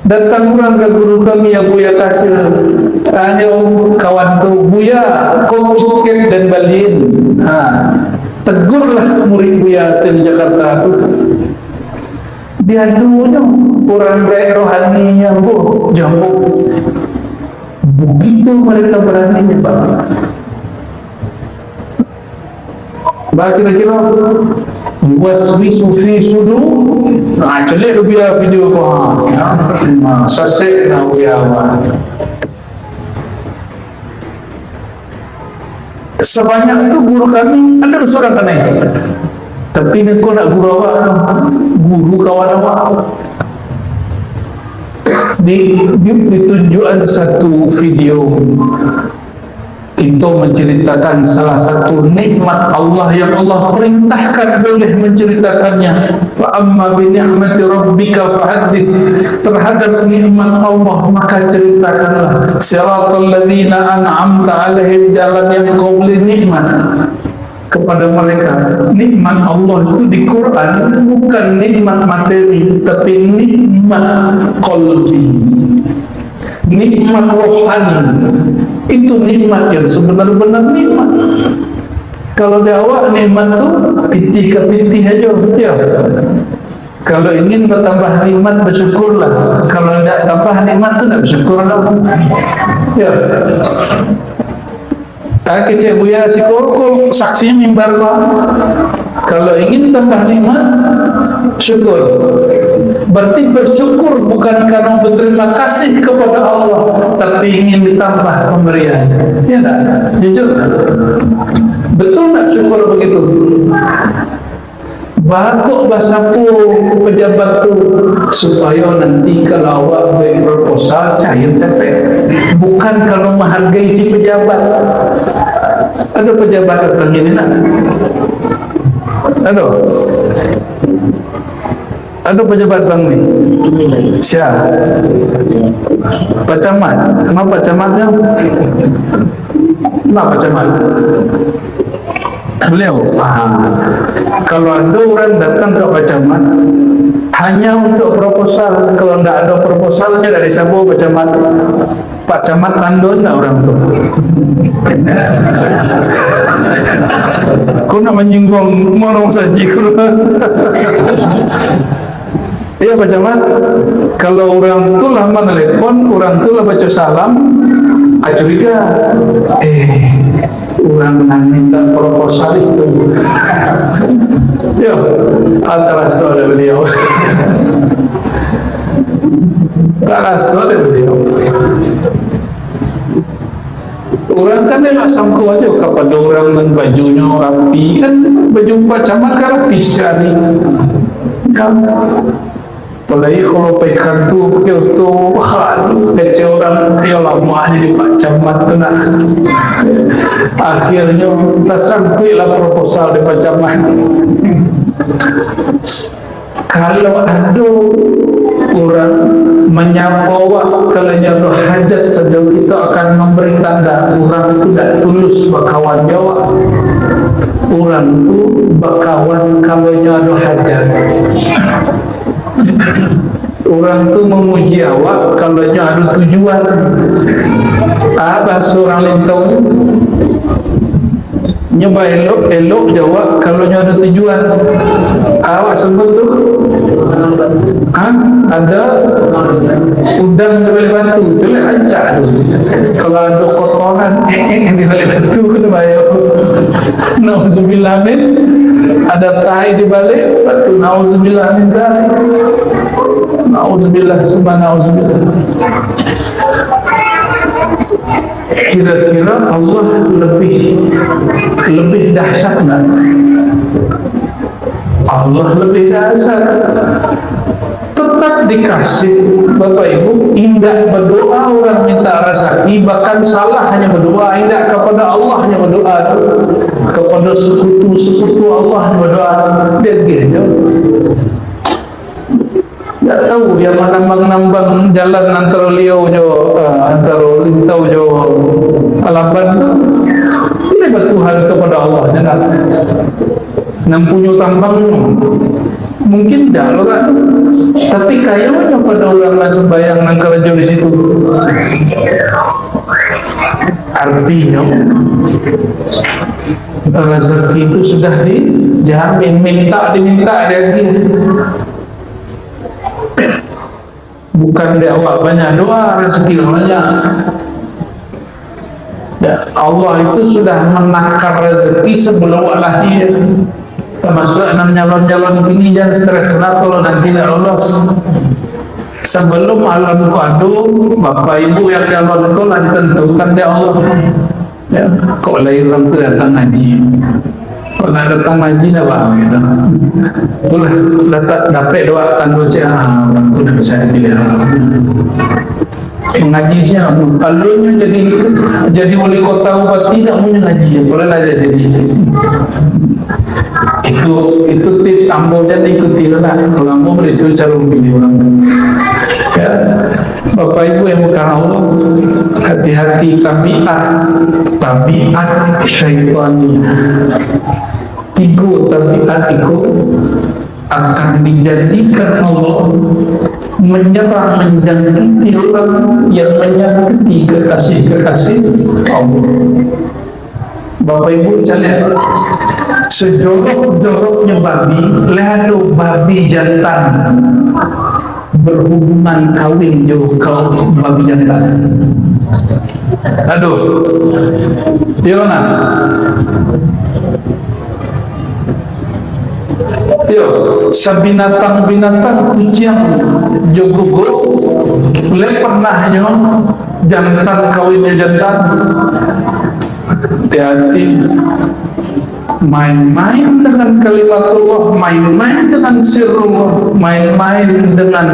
Datang orang ke guru kami yang Buya Kasir, tanya kawan tu Buya, kau suket dan balin. Tegurlah murid Buya di Jakarta tu. Dia dulunya orang baik rohaninya jambuk. Begitu mereka beraninya Pak. Kira-kira waswisu fi sudur. Celik dia video ko. Sasek na uyawa. Sebanyak itu guru kami ada seorang kenai. Tapi ni ko nak guru awak, guru kawan awak. Ditunjukkan satu video itu menceritakan salah satu nikmat Allah yang Allah perintahkan boleh menceritakannya. Fa amma bi ni'mati rabbika fahaddits, terhadap nikmat Allah maka ceritakanlah. Siratal ladzina an'amta 'alaihim, jalan yang kau beri nikmat kepada mereka. Nikmat Allah itu di Quran bukan nikmat materi, tapi nikmat qalbi, nikmat rohani. Itu nikmat yang sebenar-benar nikmat. Kalau di awak nikmat itu pitih ke pitih aja, ya. Kalau ingin bertambah nikmat bersyukurlah. Kalau tidak tambah nikmat itu tidak bersyukurlah, ya. Kecik Buya si koko saksi mimbar lah. Kalau ingin tambah nikmat, syukur. Berarti bersyukur bukan karena berterima kasih kepada Allah, tapi ingin ditambah pemberian. Ya tak? Jujur. Betul tak syukur begitu? Bakok basapu pejabat tu supaya nanti kalau awak beri proposal cair capek. Bukan kalau menghargai si pejabat. Ada pejabat datang ini nak? Ada pejabat bang ni? Siapa? Pak Camat. Kenapa camatnya? Kenapa camat? Beliau, kalau ada orang datang ke Pak Camat hanya untuk proposal, kalau tidak ada proposalnya dari Sabo Pak Camat, Pak Camat tandon tak orang tu? Kau nak menyinggung orang saji kau? Iya Pak Camat, kalau orang tu lah menelepon, orang tu lah baca salam, curiga, orang minta proposal itu. Ya, antara saudara beliau. Antara saudara beliau. Orang kan nak sangkau aja kepada orang dengan bajunya rapi, kan baju Pak Camat kan rapi sekali. Kan? Apalagi kalau pakai kartu itu, kecil orang dia lama jadi Pak Camat tu nak. Akhirnya tak sampailah proposal di Pak Camat. Kalau ada orang menyapa awak kalau ada hajat saja, kita akan memberi tanda orang itu tidak tulus berkawan awak. Orang itu berkawan kalau ada hajat. Orang tu memuji awak kalau ada tujuan. Bahasa orang lintong nyoba elok jawab kalau nyo ada tujuan. Awak sebut tu ada udang di balik batu, tu lah rancak tu. Kalau ada kotoran di balik batu, kena bayar. Nauzubillah min, ada tai di balik batu. Nauzubillah min zalik. Nauzubillah summa nauzubillah. Kira-kira Allah lebih dahsyat tak? Allah lebih dahsyat. Tetap dikasih Bapak Ibu, indah berdoa orang minta rezeki, bahkan salah hanya berdoa, indah kepada Allah hanya berdoa, kepada sekutu Allah hanya berdoa. Dia gitu. Tak tahu yang nambang jalan antara liau jo, antara lintau jo Alaban tu. Ini bertuhan kepada Allah jangan. Nampunyo tambang mungkin dah lo kan. Tapi kayaknya pada orang yang sembahyang nang kerja di situ. Artinya rezeki itu sudah dijamin, diminta lagi. Bukan dia awak banyak doa, rezeki banyak. Ya, Allah itu sudah menakar rezeki sebelum awak lahir. Termasuk nyalon-nyalon gini jangan stres benar kalau nanti tidak lolos. Sebelum alam kadu, bapak ibu yang nyalon itu lah ditentukan dia Allah. Ya, kok lahir orang itu datang ngaji. Kalau datang ngaji dah paham gitu. Itulah dapat doa tangguh cah, aku dah bisa pilih. Mengaji siapa? Kalau jadi wali kota bupati tak punya ngaji, boleh lah jadi. Itu tips ambo dan ikuti lah. Kalau ambo itu cara memilih orang. Ya, Bapak Ibu yang bukan Allah, hati-hati tabiat syaitaniyah. 3 tabiat itu akan dijadikan Allah menyerang, menjangkiti orang yang menyakiti kekasih-kekasih Allah. Bapak Ibu sekalian, sejorok-joroknya babi, lalu babi jantan berhubungan kawin jauh kau babi jantan. Aduh, dia mana? Yo, sabinatang-binatang kucing jogugo, le pernah nyo jantan kawinnya jantan. Hati-hati, main-main dengan kalimatullah, main-main dengan sirrullah, main-main dengan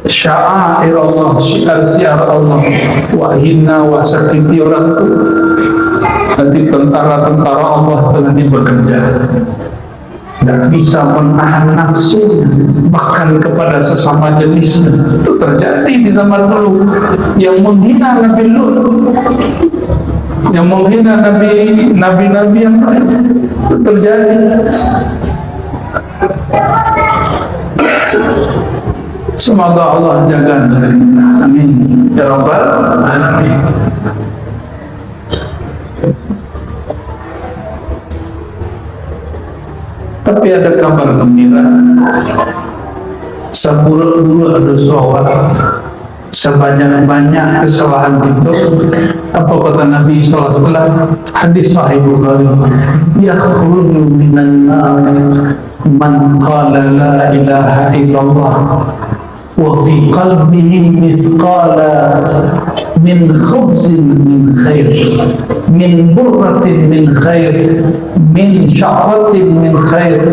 sya'air Allah, syiar-syiar Allah. Wahina wa sakiti orang itu. Nanti tentara-tentara Allah telah bekerja. Dan bisa menahan nafsunya, bahkan kepada sesama jenisnya. Itu terjadi di zaman dulu. Yang menghina Nabi Lut, yang menghina nabi-nabi yang lain, itu terjadi. Semoga Allah jaga dari kita. Amin ya rabbal alamin. Tapi ada kabar gembira, seburuk-buruk ada suara, sebanyak-banyak kesalahan itu. Apa kata Nabi SAW? Hadis Sahih Bukhari, yakhruju minan nar man qala la ilaha illallah wa fi qalbihi mithqala min khubzin min khair, min burratin min khair, min sya'ratin min khair,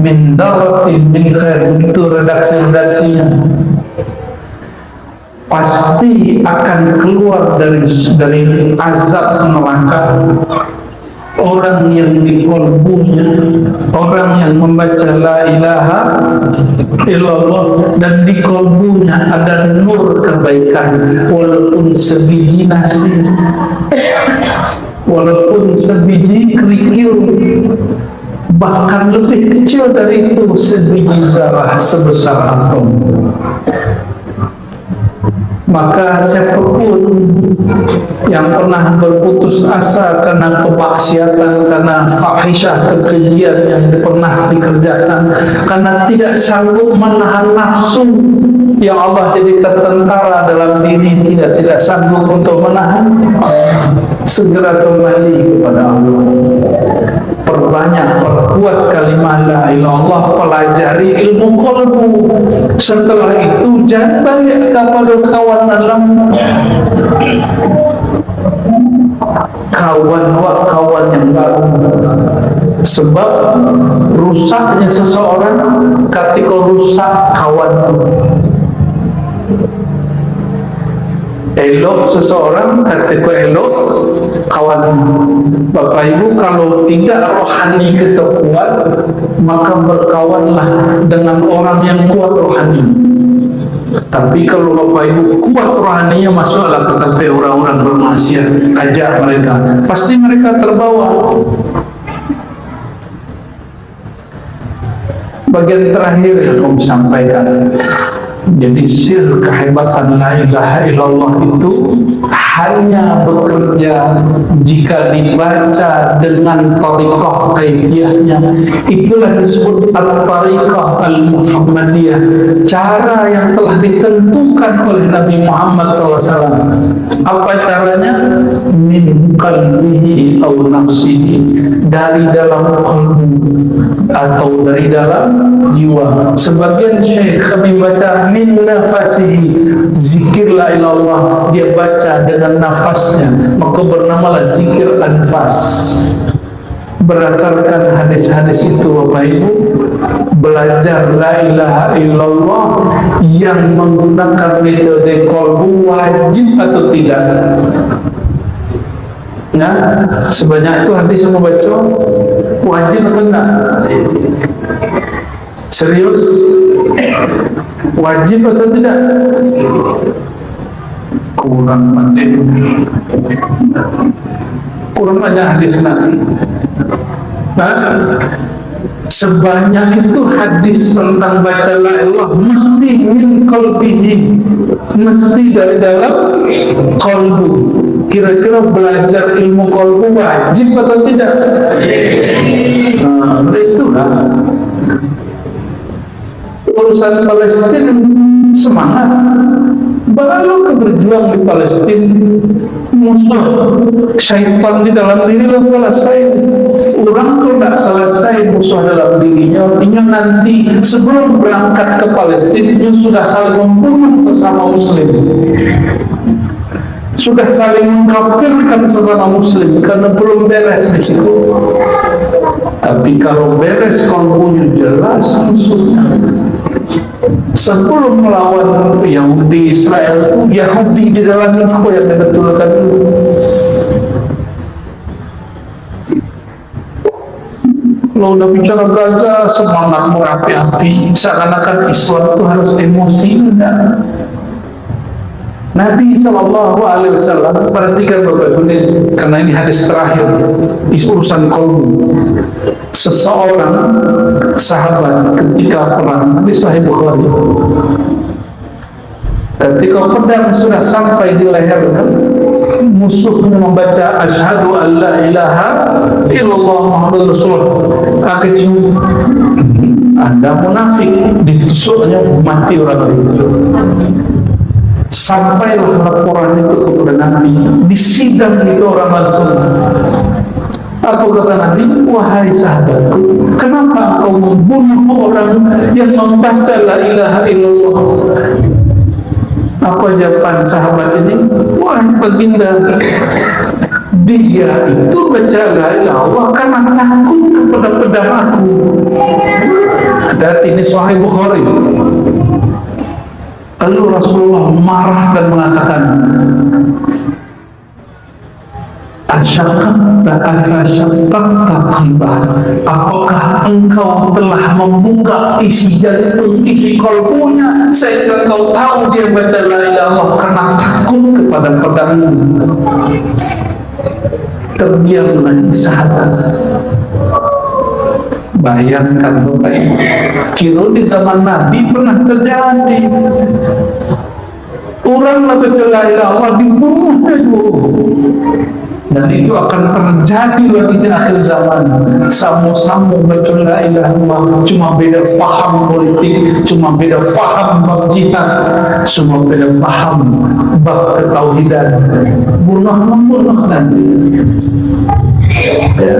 min daratin min khair. Itu redaksi-redaksinya. Pasti akan keluar dari azab neraka orang yang di kolbunya, orang yang membaca la ilaha illallah dan di kolbunya ada nur kebaikan, walaupun sebiji nasi, walaupun sebiji kerikil, bahkan lebih kecil dari itu, sebiji zarah sebesar atom. Maka siapapun yang pernah berputus asa karena kemaksiatan, karena fahisyah, kekejian yang pernah dikerjakan, karena tidak sanggup menahan nafsu yang Allah jadi tertentara dalam diri, tidak sanggup untuk menahan, segera kembali kepada Allah. Perbanyak, perkuat kalimah la ilaha illallah, pelajari ilmu qalbu. Setelah itu jangan balik kepada kawan dalam kawan yang baru. Sebab rusaknya seseorang ketika rusak kawan. Elok seseorang ketika elok kawan. Bapak Ibu, kalau tidak rohani kita kuat, maka berkawanlah dengan orang yang kuat rohani. Tapi kalau Bapak Ibu kuat rohaninya, masuklah ke tempat orang-orang bermaksiat, ajak mereka, pasti mereka terbawa. Bagian terakhir yang Om sampaikan, jadi sir kehebatan la ilaha illallah itu hanya bekerja jika dibaca dengan tariqah kaifiyahnya. Itulah disebut at-tariqah al-Muhammadiyah, cara yang telah ditentukan oleh Nabi Muhammad SAW. Apa caranya? Min qalbihi aw nafsihi, dari dalam qalbu atau dari dalam jiwa. Sebagian syekh kami baca min nafasihi, zikir la ilallah, dia baca dengan nafasnya, maka bernamalah zikir anfas. Berdasarkan hadis-hadis itu Bapak Ibu, belajar la ilaha illallah yang menggunakan metode qalbu wajib atau tidak? Nah, sebanyak itu hadis yang membaca wajib atau tidak? Serius? Wajib atau tidak? Kurang pandai, kurang banyak hadis Nabi. Nah, sebanyak itu hadis tentang baca la ilallah mesti min qalbihi, mesti dari dalam qalbu. Kira-kira belajar ilmu qalbu wajib atau tidak? Nah, itulah urusan Palestina. Semangat baru berjuang di Palestina, musuh syaitan di dalam diri lo selesai. Orang kalau tidak selesai musuh dalam dirinya, artinya nanti sebelum berangkat ke Palestina sudah saling membunuh sesama muslim, sudah saling mengkafirkan sesama muslim karena belum beres di situ. Tapi kalau beres kalbunya jelas musuhnya. Sebelum melawan Yahudi Israel itu, Yahudi di dalam itu yang dibetulkan dulu. Kalau udah bicara Gaza, semangat berapi-api, seakan-akan Islam itu harus emosi. Enggak. Nabi SAW, perhatikan Bapak Ibu, karena ini hadis terakhir urusan qalbu. Seseorang sahabat ketika perang di Sahih Bukhari, ketika pedang sudah sampai di lehernya, musuhnya membaca asyhadu an la ilaha illallah Muhammadur Rasulullah, akhirnya Anda munafik, ditusuknya mati orang itu. Sampailah laporan itu kepada Nabi, disidang itu orang langsung. Apa kata Nabi? Wahai sahabatku, kenapa engkau membunuh orang yang membaca la ilaha illallah? Apa jawaban sahabat ini? Wahai baginda, dia itu baca la ilaha illallah karena takut kepada pedang aku. Dan ini Sahih Bukhari. Lalu Rasulullah marah dan mengatakan, apakah engkau telah membuka isi jantung, isi kalbunya, sehingga kau tahu dia baca la ilaha illallah karena takut kepada pedangmu? Terdiamlah sahabat. Bayangkan Bapak Ibu, kira di zaman Nabi pernah terjadi. Orang baca la ilaha illallah dibunuhnya dulu. Dan itu akan terjadi lagi di akhir zaman. Sama-sama baca la ilaha illallah, cuma beda faham politik, cuma beda faham bab jihad, cuma beda paham bab ketauhidan. Bunuh nanti. Ya.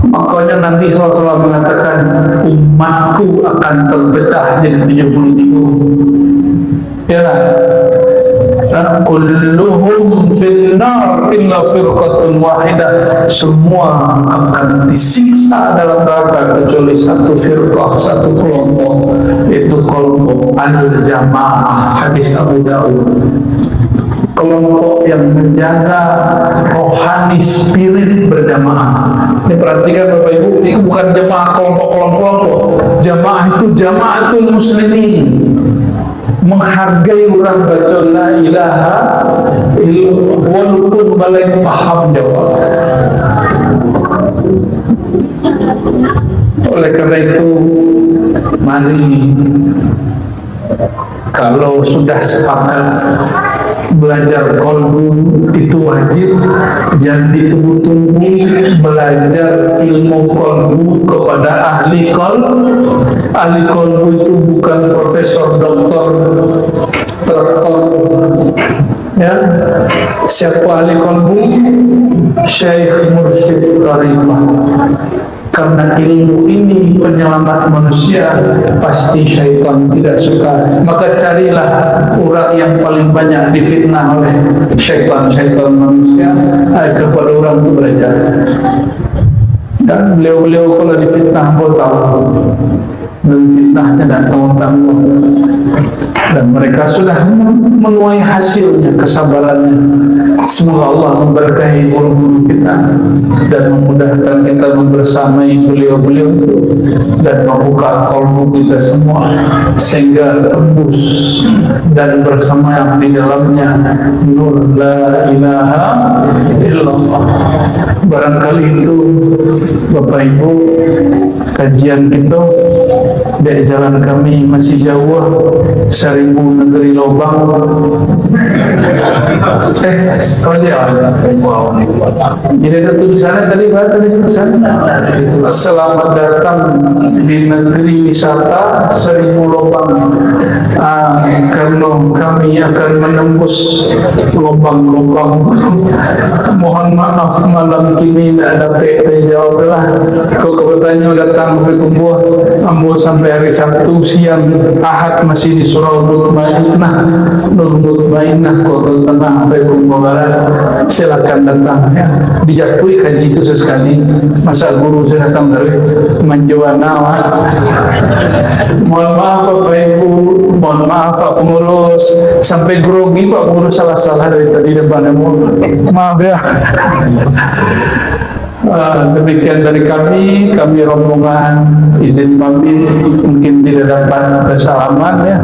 Makanya Nabi SAW mengatakan umatku akan terpecah jadi 73. Ya lah. Kulluhum finnar illa firqatun wahidah. Semua akan disiksa dalam neraka kecuali satu firqah, satu kelompok, itu kelompok al-jamaah. Hadis Abu Daud. Kelompok yang menjaga rohani spirit berjamaah. Ini perhatikan Bapak Ibu, ini bukan jamaah kelompok-kelompok. Jamaah itu jamaatul muslimin, menghargai orang baca la ilaha illallah walaupun balik faham jawab. Oleh karena itu, mari kalau sudah sepakat belajar kolbu itu wajib, jangan ditunggu-tunggu. Belajar ilmu kolbu kepada ahli kolbu. Ahli kolbu itu bukan profesor, doktor, ya. Siapa ahli kolbu? Syekh Mursyid Qaribah. Karena ilmu ini penyelamat manusia, pasti syaitan tidak suka. Maka carilah orang yang paling banyak difitnah oleh syaitan manusia, kepada orang itu belajar. Dan beliau-beliau kalau difitnah pun tahu, dan fitnahnya tidak tanggung-tanggung. Dan mereka sudah menuai hasilnya, kesabarannya. Semoga Allah memberkahi guru-guru kita dan memudahkan kita membersamai beliau-beliau itu dan membuka kolbu kita semua sehingga tembus dan bersama di dalamnya nur la ilaha illallah. Barangkali itu Bapak Ibu kajian kita. Dari jalan kami masih jauh, 1000 negeri lubang. Jadi ada tulisannya tadi, selamat datang di negeri wisata 1000 lubang. Karena kami akan menembus lubang-lubang. Mohon maaf malam kini tidak ada PT. Jawablah. Kau kebetulannya datang ke kumpul ambo sampai hari Sabtu siang, Ahad masih di Surau Nur Mutmainah Kota Tengah sampai Kumpul Barat. Silakan datang ya. Dijatuhi kaji itu sesekali. Masa guru saya datang dari Manjawana. Mohon maaf Bapak Ibu, mohon maaf Pak Pengurus, sampai grogi Pak Pengurus salah-salah dari tadi depanmu. Maaf ya. Demikian dari kami rombongan izin pamit, mungkin tidak dapat bersalaman ya.